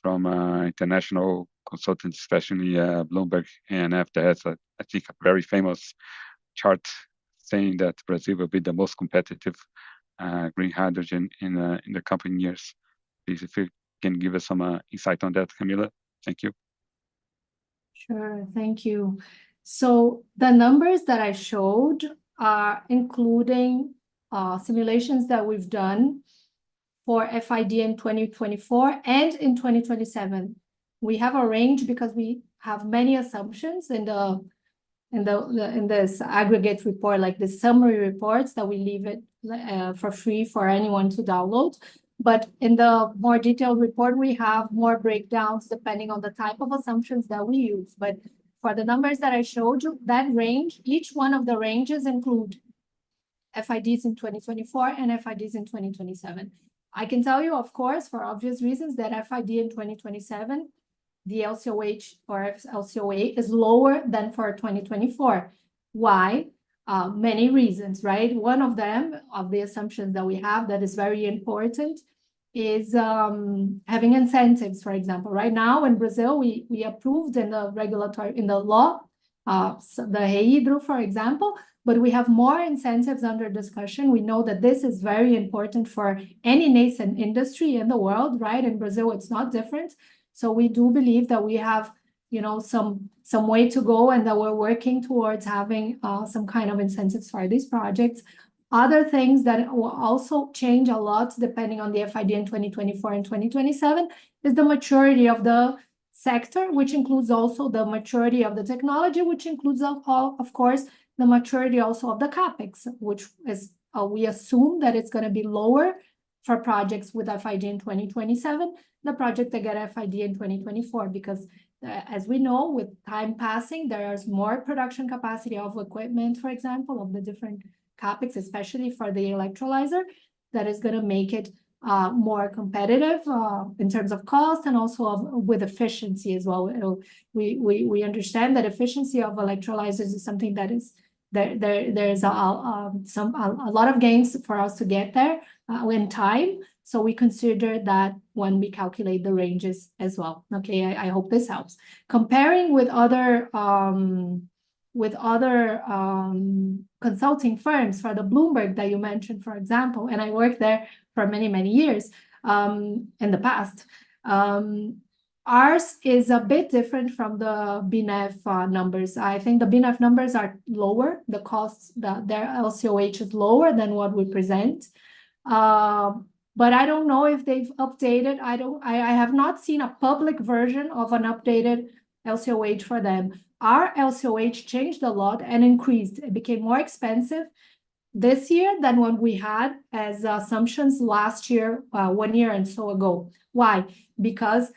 from international consultants, especially Bloomberg and that has, I think, a very famous chart saying that Brazil will be the most competitive green hydrogen in the coming years. Please, if you can give us some insight on that, Camila. Thank you. Sure, thank you. So the numbers that I showed are including simulations that we've done for FID in 2024 and in 2027. We have a range because we have many assumptions in this aggregate report, like the summary reports that we leave it for free for anyone to download. But in the more detailed report, we have more breakdowns depending on the type of assumptions that we use. But for the numbers that I showed you, that range, each one of the ranges include FIDs in 2024 and FIDs in 2027. I can tell you, of course, for obvious reasons, that FID in 2027, the LCOH or LCOA is lower than for 2024. Why? Many reasons, right? One of them, of the assumptions that we have that is very important, is having incentives, for example. Right now in Brazil, we approved in the law, the Hydro, for example, but we have more incentives under discussion. We know that this is very important for any nascent industry in the world, right? In Brazil, it's not different. So we do believe that we have, you know, some way to go, and that we're working towards having some kind of incentives for these projects. Other things that will also change a lot depending on the FID in 2024 and 2027 is the maturity of the sector, which includes also the maturity of the technology, which includes, of course, the maturity also of the CAPEX, which is, we assume that it's going to be lower for projects with FID in 2027, the project that get FID in 2024, because as we know, with time passing, there is more production capacity of equipment, for example, of the different CapEx, especially for the electrolyzer, that is going to make it more competitive in terms of cost and also with efficiency as well. We understand that efficiency of electrolyzers is something that is there's a lot of gains for us to get there in time. So we consider that when we calculate the ranges as well. Okay, I hope this helps. Comparing with other consulting firms, for the Bloomberg that you mentioned, for example, and I worked there for many years in the past. Ours is a bit different from the BNEF numbers. I think the BNEF numbers are lower. The costs, their LCOH is lower than what we present. But I don't know if they've updated. I have not seen a public version of an updated LCOH for them. Our LCOH changed a lot and increased. It became more expensive this year than what we had as assumptions last year, 1 year and so ago. Why? Because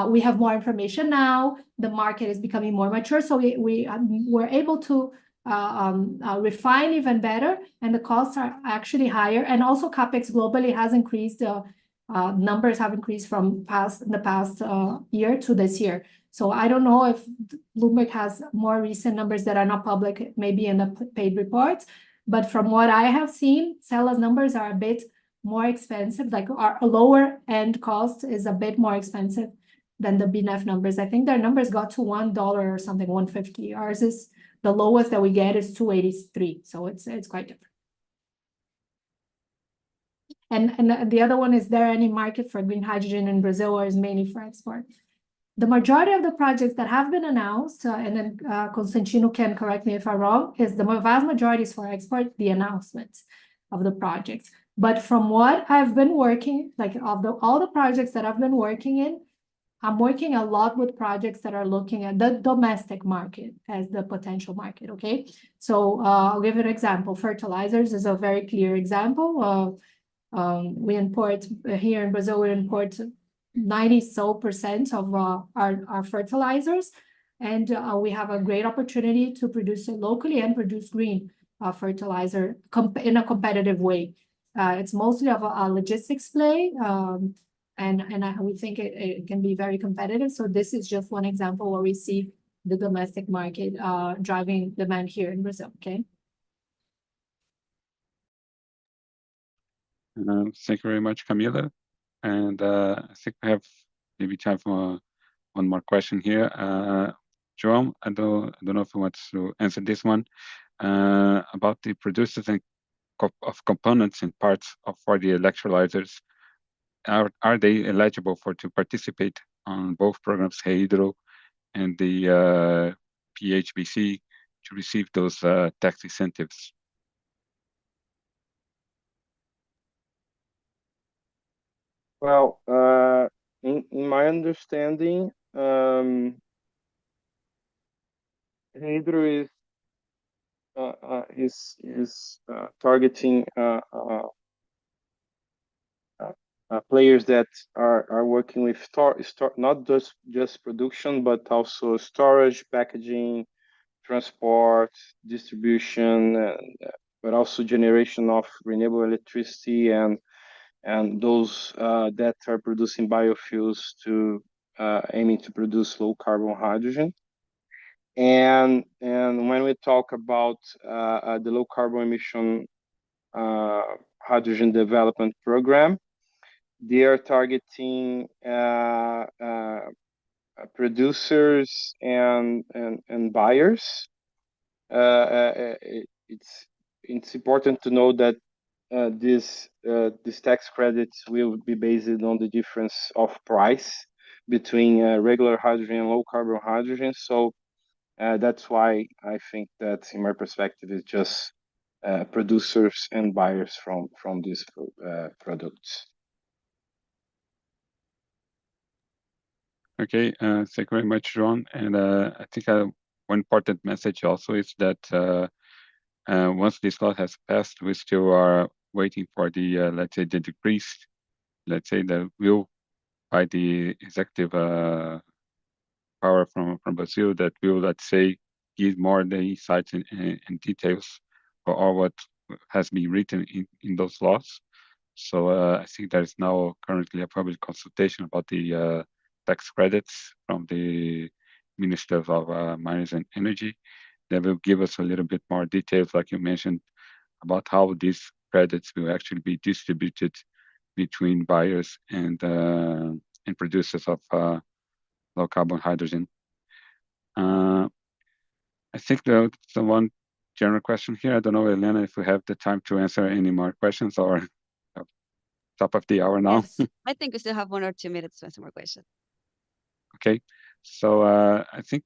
we have more information now. The market is becoming more mature, so we were able to refine even better, and the costs are actually higher. And also, CapEx globally has increased. Numbers have increased from the past year to this year. So I don't know if Bloomberg has more recent numbers that are not public, maybe in the paid reports. But from what I have seen, CELA's numbers are a bit more expensive. Like our lower end cost is a bit more expensive than the BNEF numbers. I think their numbers got to $1 or something, 150. Ours is the lowest that we get is 283. So it's quite different. And the other one, is there any market for green hydrogen in Brazil, or is mainly for export? The majority of the projects that have been announced, and then Constantino can correct me if I'm wrong, is the vast majority is for export, the announcements of the projects. But from what I've been working, like all the projects that I've been working in, I'm working a lot with projects that are looking at the domestic market as the potential market, okay? So I'll give you an example. Fertilizers is a very clear example. We import, here in Brazil, we import 90% of our fertilizers, and we have a great opportunity to produce it locally and produce green fertilizer in a competitive way. It's mostly of a logistics play, and we think it can be very competitive. So this is just one example where we see the domestic market driving demand here in Brazil, okay? Thank you very much, Camila. And I think we have maybe time for one more question here. João, I don't know if you want to answer this one about the producers of components and parts for the electrolyzers. Are they eligible to participate on both programs, Hydro and the PHBC, to receive those tax incentives? Well, in my understanding, Hydro is targeting players that are working with not just production, but also storage, packaging, transport, distribution, but also generation of renewable electricity and those that are producing biofuels aiming to produce low carbon hydrogen. And when we talk about the low carbon emission hydrogen development program, they are targeting producers and buyers. It's important to know that these tax credits will be based on the difference of price between regular hydrogen and low carbon hydrogen. So that's why I think that, in my perspective, it's just producers and buyers from these products. Okay, thank you very much, João. And I think one important message also is that once this law has passed, we still are waiting for the, let's say, the decrease, let's say, the will by the executive power from Brazil that will, let's say, give more the insights and details for all what has been written in those laws. So I think there is now currently a public consultation about the tax credits from the Minister of Mines and Energy that will give us a little bit more details, like you mentioned, about how these credits will actually be distributed between buyers and producers of low carbon hydrogen. I think the one general question here, I don't know, Elena, if we have the time to answer any more questions or top of the hour now. Yes, I think we still have 1 or 2 minutes to answer more questions. Okay, so I think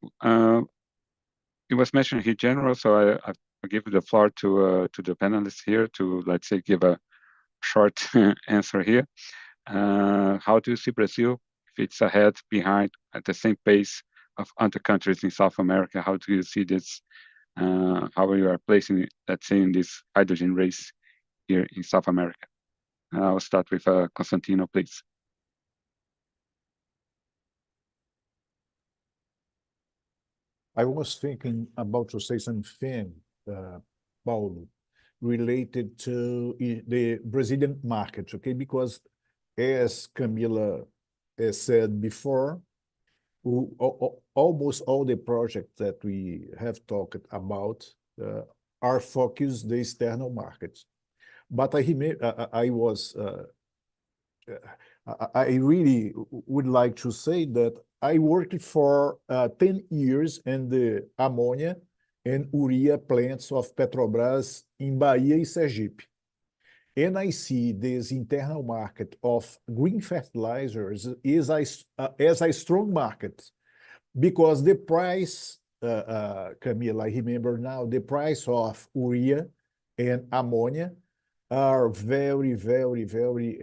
it was mentioned here general, so I give the floor to the panelists here to, let's say, give a short answer here. How do you see Brazil, if it's ahead, behind, at the same pace of other countries in South America? How do you see this? How you are placing, let's say, in this hydrogen race here in South America? I'll start with Constantino, please. I was thinking about to say something, Paulo, related to the Brazilian market, okay? Because as Camila said before, almost all the projects that we have talked about are focused the external markets. But I really would like to say that I worked for 10 years in the ammonia and urea plants of Petrobras in Bahia and Sergipe. And I see this internal market of green fertilizers is as a strong market because the price, Camila, I remember now, the price of urea and ammonia are very, very, very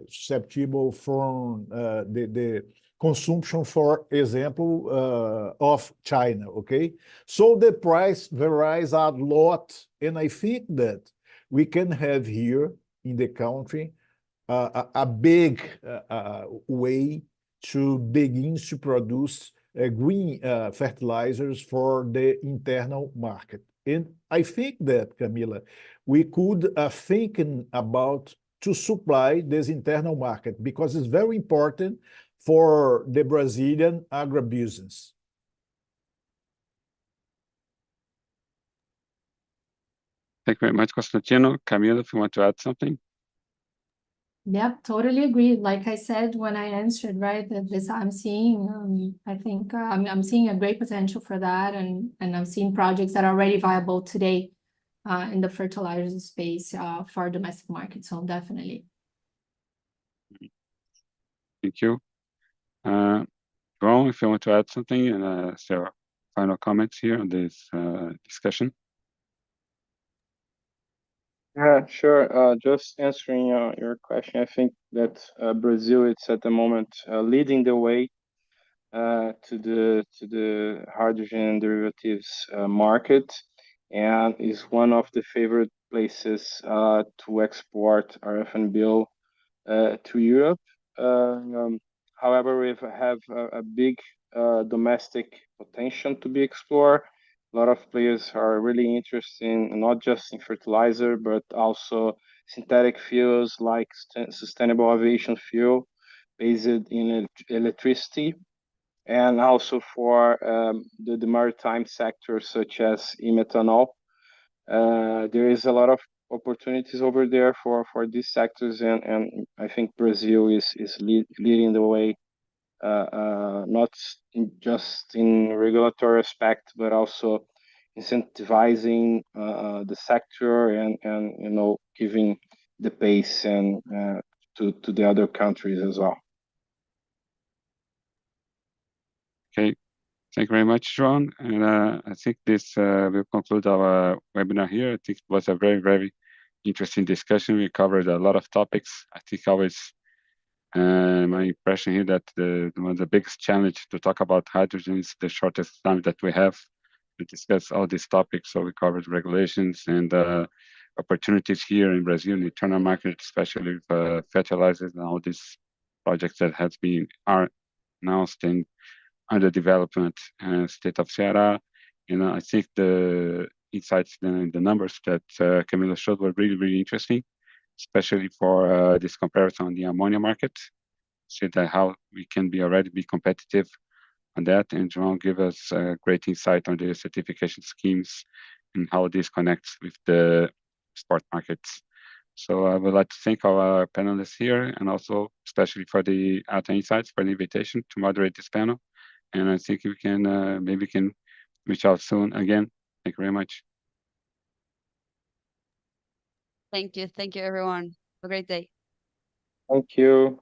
susceptible from the consumption, for example, of China, okay? So the price varies a lot, and I think that we can have here in the country a big way to begin to produce green fertilizers for the internal market. And I think that, Camila, we could think about to supply this internal market because it's very important for the Brazilian agribusiness. Thank you very much, Constantino. Camila, if you want to add something. Yeah, totally agree. Like I said when I answered, right, that this I'm seeing, I think I'm seeing a great potential for that, and I'm seeing projects that are already viable today in the fertilizer space for domestic market. So definitely. Thank you. João, if you want to add something, and so final comments here on this discussion. Yeah, sure. Just answering your question, I think that Brazil is at the moment leading the way to the hydrogen derivatives market, and is one of the favorite places to export RFNBO to Europe. However, we have a big domestic potential to be explored. A lot of players are really interested in not just in fertilizer, but also synthetic fuels like sustainable aviation fuel based in electricity, and also for the maritime sector, such as e-methanol. There is a lot of opportunities over there for these sectors, and I think Brazil is leading the way, not just in regulatory aspect, but also incentivizing the sector and giving the pace and to the other countries as well. Okay, thank you very much, João. And I think this will conclude our webinar here. I think it was a very, very interesting discussion. We covered a lot of topics. I think always my impression here that the biggest challenge to talk about hydrogen is the shortest time that we have to discuss all these topics. So we covered regulations and opportunities here in Brazil, in the internal market, especially with fertilizers and all these projects that are announced and under development state of Ceará. I think the insights and the numbers that Camila showed were really, really interesting, especially for this comparison on the ammonia market. See that how we can already be competitive on that, and João gave us a great insight on the certification schemes and how this connects with the spot markets. So I would like to thank our panelists here, and also especially for the Alta Insights for the invitation to moderate this panel. And I think we can maybe we can reach out soon again. Thank you very much. Thank you everyone. Have a great day. Thank you.